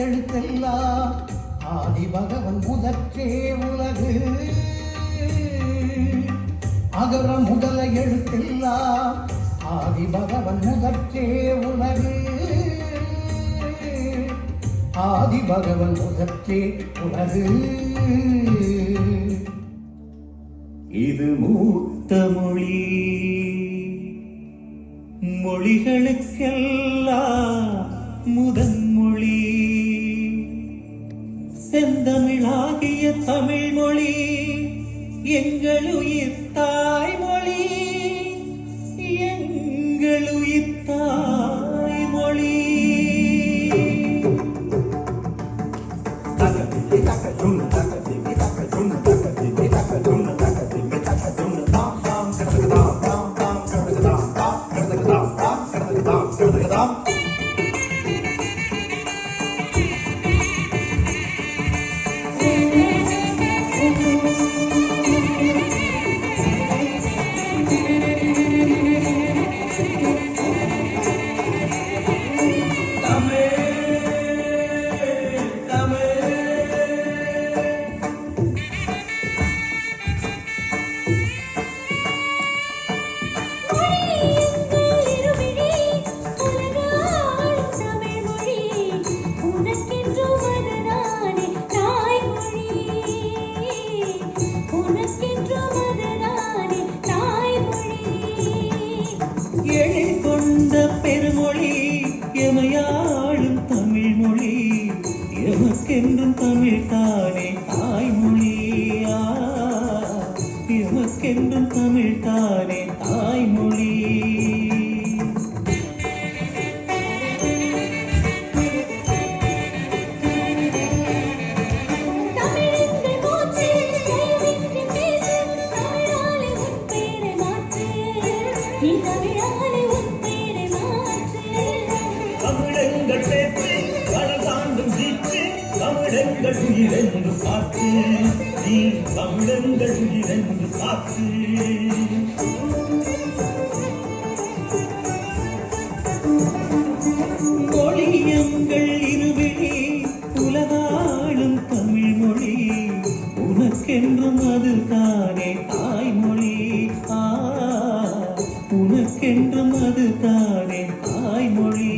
எழுத்தெல்லாம் ஆதி பகவன் முதற்றே உலகு அகர முதல எழுத்தெல்லாம் ஆதி பகவன் முதற்றே உலகு ஆதி பகவன் முதற்றே உலகு. இது மூத்த மொழி மொழிகளுக்கெல்லாம் முதன்மொழி செந்தமிழாகிய தமிழ் மொழி எங்கள் உயிர் தாய்மொழி எங்கள் உயிர் தாய்மொழி. கொண்ட பெருமொழி எமையாளும் தமிழ் மொழி எமக்கென்றும் தமிழ் தானே தாய்மொழி எமக்கென்றும் தமிழ் தானே தாய்மொழி. தமிழங்கள் உயிரென்று காத்து நீ தமிழங்கள் உயிரென்று காத்து. மொழி எங்கள் இருவிழி உலகாளும் தமிழ் மொழி உனக்கென்றும் அது தானே தாய்மொழி உனக்கென்றும் அது தானே தாய்மொழி.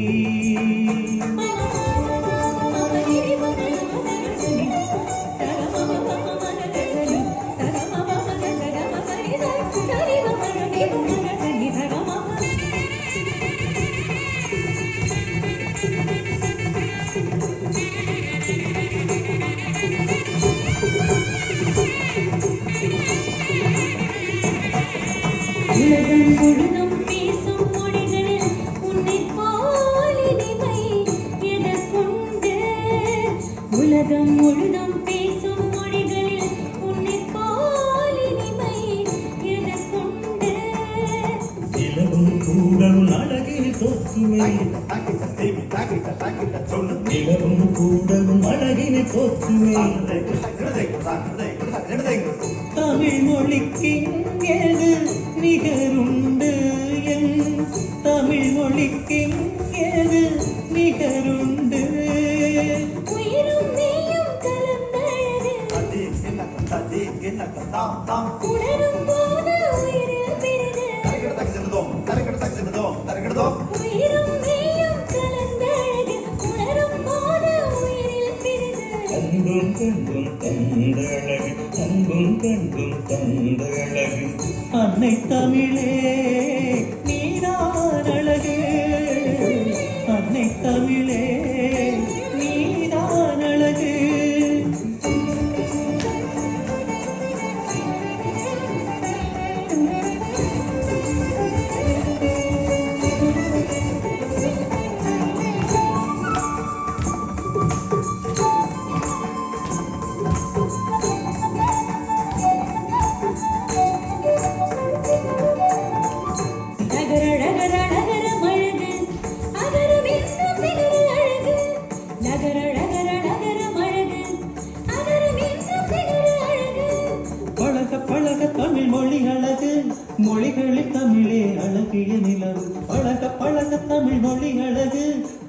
உலகம் முழுதும் பேசும் மொழிகளில் உன்னை போல் இனிமை எதற்குண்டு. உலகம் முழுதும் பேசும் மொழிகளில் உன்னை போல் இனிமை எதற்குண்டு. நிலவும் கூடவும் அழகில் தோற்றுமே நிலவும் கூடவும் அழகினை தோற்றுமே. தமிழ் மொழிக்கு எது நிகருண்டு என் தமிழ் மொழிக்கு எது நிகருண்டு. உயிரும் நீயும் கலந்தழகு உணரும் போது உயிரில் பிரிது. உயிரும் நீயும் கலந்தழகு உணரும் போது உயிரில் பிரிது. அன்பும் கண்டும் தந்தழகு அன்பும் கண்டும் தந்தழகு அன்னை தமிழே நீதான் அழகு அன்னை தமிழே நீதான் அழகு. தமிழ் மொழி அழகு மொழிகளில் தமிழே அழகிய நிலவு. பழக பழக தமிழ் மொழி அழகு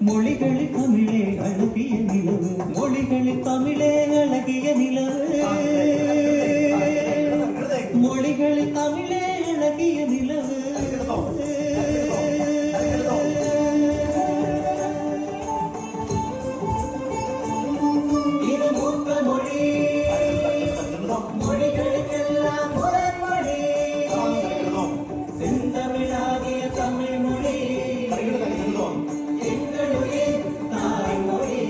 மொழிகளில் தமிழே அழகிய நிலவு, மொழிகளில் தமிழே அழகிய நிலவு, மொழிகளில் தமிழே அழகிய நிலவு. இது மூத்த மொழி, மொழிகளுக்கெல்லாம் முதல் மொழி, செந்தமிழாகிய தமிழ் மொழி எங்களுடைய தாய்மொழி,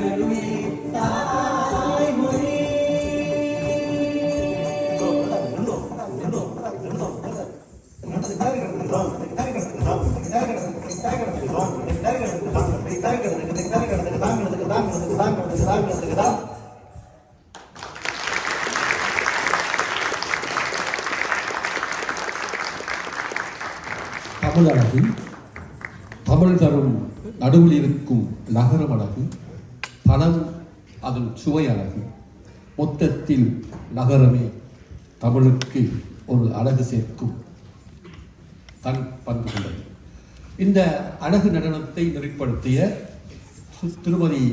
எங்களுடைய தாய்மொழி. தமிழ் அழகு, தமிழ் தரும் நடுவில் இருக்கும் நகரம் அழகு, பணம் அதன் சுவை அழகு, மொத்தத்தில் நகரமே தமிழுக்கு ஒரு அழகு சேர்க்கும் தன் பண்பு கொண்டது. இந்த அழகு நடனத்தை நெறிப்படுத்திய திருமதி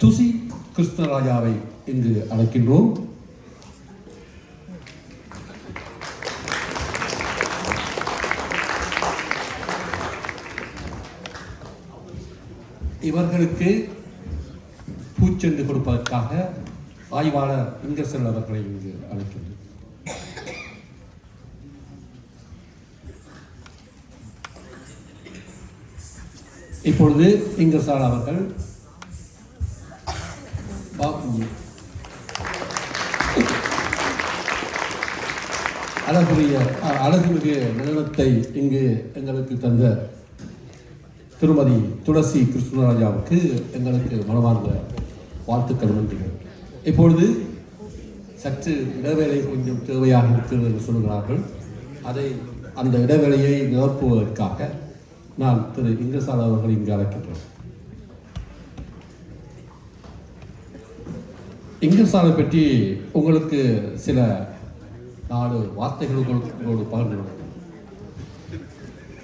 துசி கிருஷ்ணராஜாவை இங்கு அழைக்கின்றோம். இவர்களுக்கு பூச்செண்டு கொடுப்பதற்காக ஆய்வாளர் இங்கர்சல் அவர்களை இங்கு அழைக்கின்றோம். இப்பொழுது இங்கர்சால் அவர்கள் அழகுமிகு நடனத்தை இங்கு எங்களுக்கு தந்த திருமதி துளசி கிருஷ்ணராஜாவுக்கு எங்களுக்கு மனமார்ந்த வாழ்த்துக்கள் நன்றிகள். இப்பொழுது சற்று இடைவேளை கொஞ்சம் தேவையாக இருக்கிறது என்று சொல்கிறார்கள். அந்த இடைவேளையை நிரப்புவதற்காக நான் திரு இங்கர்சால் அவர்கள் இங்கு அழைக்கின்றேன். இங்கர்சாலை பற்றி உங்களுக்கு சில 4 வார்த்தைகள் உங்களோடு பகிர்ந்து.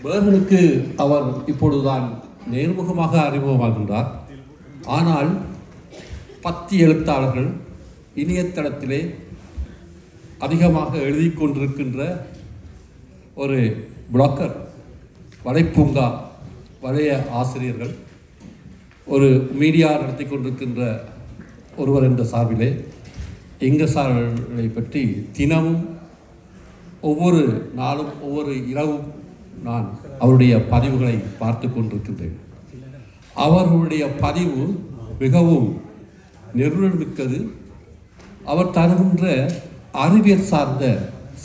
பேர்மனுக்கு அவர் இப்பொழுதுதான் நேர்முகமாக அறிமுகமாகின்றார். ஆனால் 10 எழுத்தாளர்கள் இணையதளத்திலே அதிகமாக எழுதி கொண்டிருக்கின்ற ஒரு பிளாக்கர், வலைப்பூங்கா, வலைய ஆசிரியர்கள், ஒரு மீடியா நடத்தி கொண்டிருக்கின்ற ஒருவர் என்ற சார்பிலே இங்கர்சாலை பற்றி தினமும் ஒவ்வொரு நாளும் ஒவ்வொரு இரவும் நான் அவருடைய பதிவுகளை பார்த்து கொண்டிருக்கின்றேன். அவர்களுடைய பதிவு மிகவும் நெருடமிக்கது. அவர் தருகின்ற அறிவியல் சார்ந்த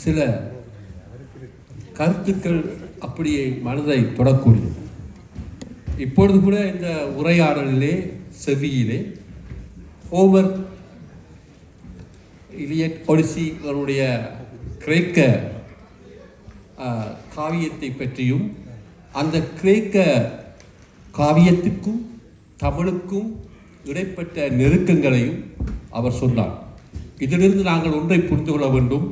சில கருத்துக்கள் அப்படியே மனதை தொடக்கூடியது. இப்பொழுது கூட இந்த உரையாடலிலே செவியிலே ஹோமர், இலியட், ஒடிசி அவருடைய கிரேக்க காவியத்தை பற்றியும் அந்த கிரேக்க காவியத்திற்கும் தமிழுக்கும் இடைப்பட்ட நெருக்கங்களையும் அவர் சொன்னார். இதிலிருந்து நாங்கள் ஒன்றை புரிந்து கொள்ள வேண்டும்.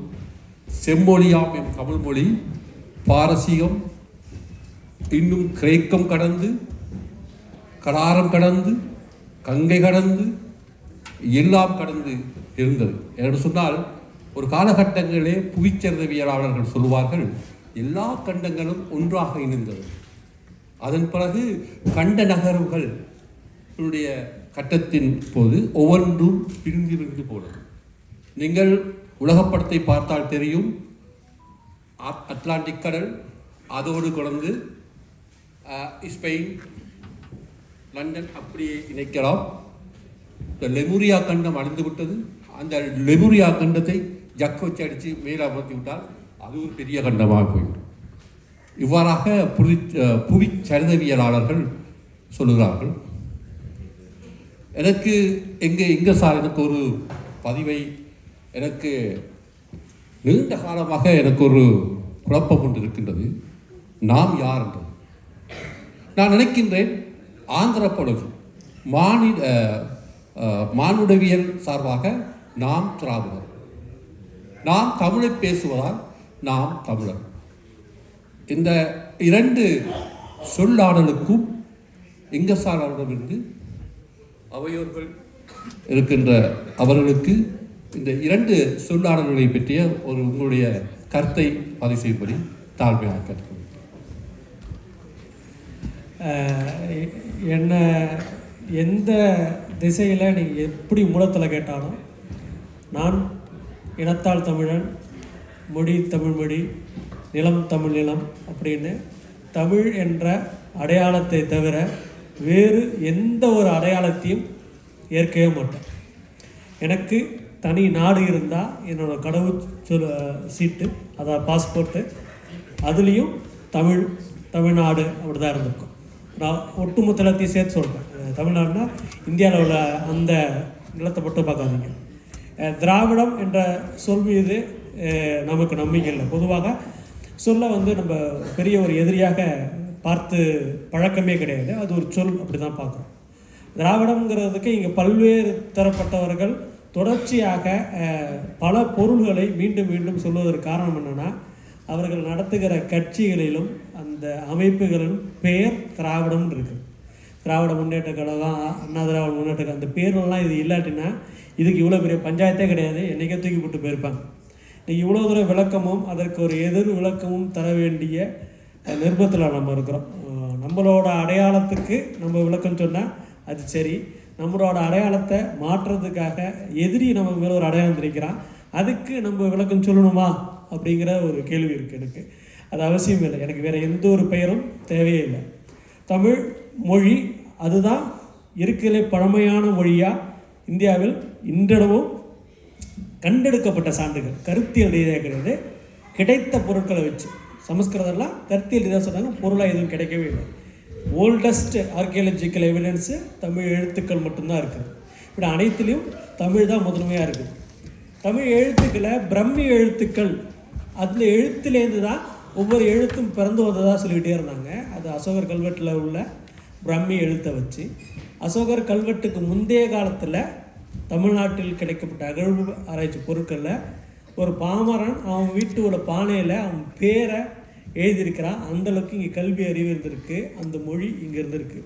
செம்மொழியாம் என் தமிழ் மொழி பாரசீகம் இன்னும் கிரேக்கம் கடந்து, கடாரம் கடந்து, கங்கை கடந்து, எல்லாம் கடந்து இருந்தது என்று சொன்னால், ஒரு காலகட்டங்களிலே புவிச்சரிதவியலாளர்கள் சொல்வார்கள் எல்லா கண்டங்களும் ஒன்றாக இணைந்தது. அதன் பிறகு கண்ட நகர்வுகள் கட்டத்தின் போது ஒவ்வொன்றும் பிரிந்திருந்து போனது. நீங்கள் உலகப்படத்தை பார்த்தால் தெரியும், அட்லாண்டிக் கடல் அதோடு கொண்டு ஸ்பெயின், லண்டன் அப்படியே இணைக்கலாம். இந்த லெமுரியா கண்டம் அழிந்து விட்டது. அந்த லெமுரியா கண்டத்தை ஜக்க வச்சு அடித்து மேலே அமர்த்தி விட்டால் அது ஒரு பெரிய கண்டமாக போய்விடும். இவ்வாறாக புவி சரிதவியலாளர்கள் சொல்லுகிறார்கள். எனக்கு இங்கர்சால் எனக்கு ஒரு பதிவை, எனக்கு நீண்ட காலமாக எனக்கு ஒரு குழப்பம் கொண்டு இருக்கின்றது. நாம் யார் என்றது நான் நினைக்கின்றேன். ஆந்திரப்பொழுது மானுடவியல் சார்பாக நாம் திராவிடர், நாம் தமிழை பேசுவதால் நாம் தமிழர். இந்த இரண்டு சொல்லாடலுக்கும் இங்கசாரிடமிருந்து அவையோர்கள் இருக்கின்ற அவர்களுக்கு இந்த இரண்டு சொல்லாடல்களை பற்றிய ஒரு உங்களுடைய கருத்தை பதிவு செய்யும்படி தாழ்மையாக கேட்கிறேன். என்ன எந்த திசையில் நீங்கள் எப்படி மூலத்தில் கேட்டாலும் நான் இனத்தால் தமிழன், மொழி தமிழ் மொழி, நிலம் தமிழ் நிலம் அப்படின்னு தமிழ் என்ற அடையாளத்தை தவிர வேறு எந்த ஒரு அடையாளத்தையும் ஏற்கவே மாட்டேன். எனக்கு தனி நாடு இருந்தால் என்னோடய கடவுள் சீட்டு, அதாவது பாஸ்போர்ட்டு, அதுலேயும் தமிழ்நாடு அப்படி தான் இருந்திருக்கும். நான் ஒட்டுமொத்த எல்லாத்தையும் சேர்த்து சொல்கிறேன். தமிழ்நாடுனா இந்தியாவில் உள்ள அந்த நிலத்தை மட்டும் பார்க்காதீங்க. திராவிடம் என்ற சொல் மீது நமக்கு நம்பிக்கை இல்லை. பொதுவாக சொல்ல நம்ம பெரிய ஒரு எதிரியாக பார்த்து பழக்கமே கிடையாது. அது ஒரு சொல், அப்படி தான் பார்க்குறோம். திராவிடம்ங்கிறதுக்கு இங்கே பல்வேறு தரப்பட்டவர்கள் தொடர்ச்சியாக பல பொருள்களை மீண்டும் மீண்டும் சொல்வதற்கு காரணம் என்னென்னா, அவர்கள் நடத்துகிற கட்சிகளிலும் அந்த அமைப்புகளிலும் பெயர் திராவிடம் இருக்குது. திராவிட முன்னேற்ற கழகம், அண்ணா திராவிட முன்னேற்ற கழகம், அந்த பேரெல்லாம் இது இல்லாட்டினா இதுக்கு இவ்வளோ பெரிய பஞ்சாயத்தே கிடையாது, என்றைக்கே தூக்கி போட்டு போயிருப்பாங்க. இன்றைக்கி இவ்வளோ தூரம் விளக்கமும் அதற்கு ஒரு எதிர் விளக்கமும் தர வேண்டிய நிர்பந்தத்தில் நம்ம இருக்கிறோம். நம்மளோட அடையாளத்துக்கு நம்ம விளக்கம் சொன்னால் அது சரி, நம்மளோட அடையாளத்தை மாற்றுறதுக்காக எதிரி நம்ம மேலே ஒரு அடையாளம் தெரிவிக்கிறான், அதுக்கு நம்ம விளக்கம் சொல்லணுமா அப்படிங்கிற ஒரு கேள்வி இருக்குது எனக்கு. அது அவசியம் இல்லை. எனக்கு வேறு எந்த ஒரு பெயரும் தேவையே இல்லை. தமிழ் மொழி அதுதான் இருக்கிற பழமையான மொழியாக இந்தியாவில் இன்றளவும் கண்டெடுக்கப்பட்ட சான்றுகள், கருத்தியல் ரீதியாக கிடையாது, கிடைத்த பொருட்களை வச்சு. சமஸ்கிருதம்லாம் கருத்தியல் ரீதியாக சொன்னாங்க, பொருளாக எதுவும் கிடைக்கவே இல்லை. ஓல்டஸ்ட் ஆர்கியாலஜிக்கல் எவிடன்ஸு தமிழ் எழுத்துக்கள் மட்டும்தான் இருக்குது. இப்படி அனைத்துலேயும் தமிழ் தான் முதன்மையாக இருக்குது. தமிழ் எழுத்துக்களை பிரம்மி எழுத்துக்கள், அதில் எழுத்துலேருந்து தான் ஒவ்வொரு எழுத்தும் பிறந்து வந்ததாக சொல்லிக்கிட்டே இருந்தாங்க. அது அசோகர் கல்வெட்டில் உள்ள பிரம்மி எழுத்தை வச்சு. அசோகர் கல்வெட்டுக்கு முந்தைய காலத்தில் தமிழ்நாட்டில் கிடைக்கப்பட்ட அகழ்வு ஆராய்ச்சி பொருட்களில் ஒரு பாமரன் அவன் வீட்டோட பானையில் அவன் பேரை எழுதியிருக்கிறான். அந்தளவுக்கு இங்கே கல்வி அறிவு இருந்திருக்கு, அந்த மொழி இங்கே இருந்திருக்கு,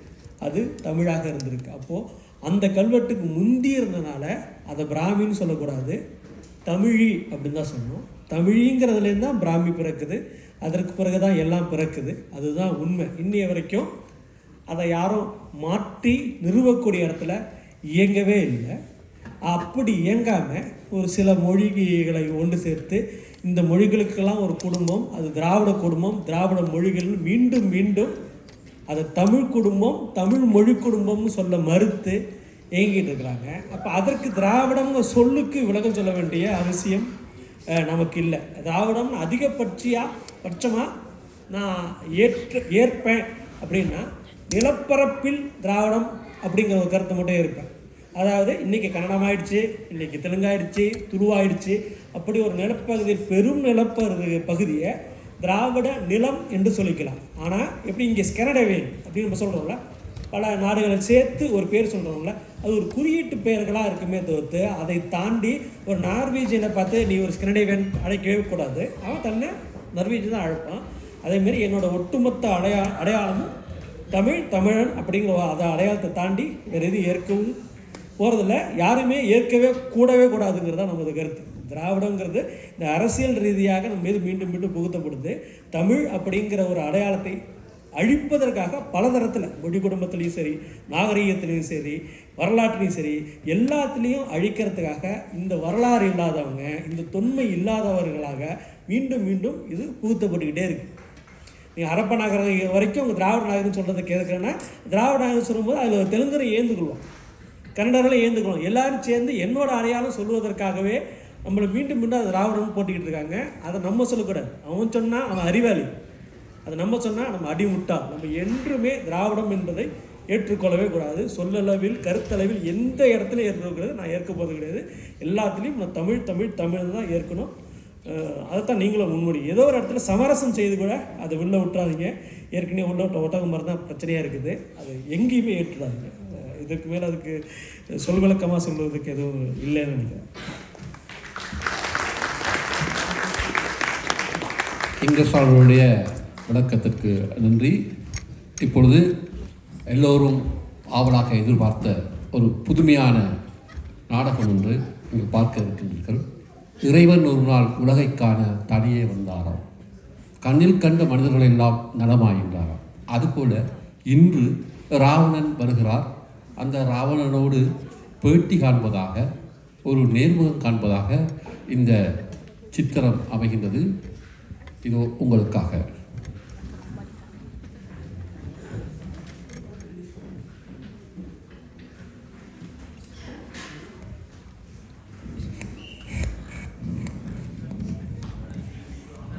அது தமிழாக இருந்திருக்கு. அப்போது அந்த கல்வெட்டுக்கு முந்தி இருந்தனால அதை பிராமின்னு சொல்லக்கூடாது, தமிழி அப்படின்னு தான் சொன்னோம். தமிழிங்கிறதுலேருந்து தான் பிராமி பிறக்குது, அதற்கு பிறகு தான் எல்லாம் பிறக்குது. அதுதான் உண்மை. இன்னைய வரைக்கும் அதை யாரும் மாற்றி நிறுவக்கூடிய இடத்துல இயங்கவே இல்லை. அப்படி இயங்காமல் ஒரு சில மொழிகளை ஒன்று சேர்த்து இந்த மொழிகளுக்கெல்லாம் ஒரு குடும்பம், அது திராவிட குடும்பம், திராவிட மொழிகள் மீண்டும் மீண்டும் அதை தமிழ் குடும்பம், தமிழ் மொழி குடும்பம்னு சொல்ல மறுத்து இயங்கிட்டு இருக்கிறாங்க. அப்போ அதற்கு திராவிடம்ங்க சொல்லுக்கு விளக்கம் சொல்ல வேண்டிய அவசியம் நமக்கு இல்லை. திராவிடம் பட்சமாக நான் ஏற்பேன் அப்படின்னா நிலப்பரப்பில் திராவிடம் அப்படிங்கிற ஒரு கருத்தை மட்டும் இருப்பேன். அதாவது இன்றைக்கி கன்னடம் ஆயிடுச்சு, இன்றைக்கி தெலுங்காயிடுச்சு, துருவாயிடுச்சு, அப்படி ஒரு நிலப்பகுதியில் பெரும் பகுதியை திராவிட நிலம் என்று சொல்லிக்கலாம். ஆனால் எப்படி இங்கே ஸ்கெனடவேன் அப்படின்னு நம்ம சொல்கிறோம்ல, பல நாடுகளை சேர்த்து ஒரு பேர் சொல்கிறோம்ல, அது ஒரு குறியீட்டு பெயர்களாக இருக்குமே தவிர்த்து அதை தாண்டி ஒரு நார்வேஜியனை பார்த்து நீ ஒரு ஸ்கெனடேவியன் அழைக்கவே கூடாது. அவன் தன்னை நார்வேஜ் தான் அழைப்பான். அதேமாரி என்னோட ஒட்டுமொத்த அடையாளமும் தமிழன் அப்படிங்கிற அதை அடையாளத்தை தாண்டி வேறு எதுவும் ஏற்கவும் போகிறதில்ல, யாருமே ஏற்கவே கூடாதுங்கிறது தான் நமது கருத்து. திராவிடங்கிறது இந்த அரசியல் ரீதியாக நம்ம மீது மீண்டும் மீண்டும் புகுத்தப்படுது. தமிழ் அப்படிங்கிற ஒரு அடையாளத்தை அழிப்பதற்காக பல தரத்தில், மொழி குடும்பத்துலேயும் சரி, நாகரீகத்துலேயும் சரி, வரலாற்றுலையும் சரி, எல்லாத்துலேயும் அழிக்கிறதுக்காக இந்த வரலாறு இல்லாதவங்க, இந்த தொன்மை இல்லாதவர்களாக மீண்டும் மீண்டும் இது புகுத்தப்பட்டுக்கிட்டே இருக்குது. நீங்கள் ஹரப்பா நாகரிகம் வரைக்கும் உங்கள் திராவிட நாகரிகம் சொல்கிறத கேட்குறேன்னா, திராவிட நாகரிகம் சொல்லும்போது அதில் தெலுங்கரை ஏந்துக்கொள்வோம், கன்னடர்களும் ஏந்துக்கொள்வோம், எல்லோரும் சேர்ந்து என்னோட அடையாளம் சொல்வதற்காகவே நம்மளை மீண்டும் மீண்டும் அது திராவிடம் போட்டிக்கிட்டு இருக்காங்க. அதை நம்ம சொல்லக்கூடாது. அவன் சொன்னால் அவன் அறிவாளி, அதை நம்ம சொன்னால் நம்ம அடிமுட்டாள். நம்ம என்றுமே திராவிடம் என்பதை ஏற்றுக்கொள்ளவே கூடாது. சொல்லளவில், கருத்தளவில் எந்த இடத்துல ஏற்றுக்கூடாது. நான் ஏற்க போகிறது கிடையாது. எல்லாத்துலேயும் நான் தமிழ் தான் ஏற்கணும். அதைத்தான் நீங்களும் முன்மொழி. ஏதோ ஒரு இடத்துல சமரசம் செய்து கூட அதை உள்ள விட்டுறாதீங்க. ஏற்கனவே உள்ள ஒட்டகம் மாதிரி தான் பிரச்சனையாக இருக்குது. அது எங்கேயுமே ஏற்றுறாதீங்க. இதுக்கு மேலே அதுக்கு சொல்விளக்கமாக சொல்வதற்கு எதுவும் இல்லைன்னு நினைக்கிறேன். இங்கசாருடைய விளக்கத்திற்கு நன்றி. இப்பொழுது எல்லோரும் ஆவலாக எதிர்பார்த்த ஒரு புதுமையான நாடகம் ஒன்று நீங்கள் பார்க்க இருக்கின்றீர்கள். இறைவன் ஒரு நாள் உலகை காண தனியே வந்தாராம். கண்ணில் கண்ட மனிதர்கள் எல்லாம் நலமாகின்றாராம். அதுபோல இன்று ராவணன் வருகிறார். அந்த ராவணனோடு பேட்டி காண்பதாக, ஒரு நேர்முகம் காண்பதாக இந்த சித்திரம் அமைகின்றது. இதோ உங்களுக்காக.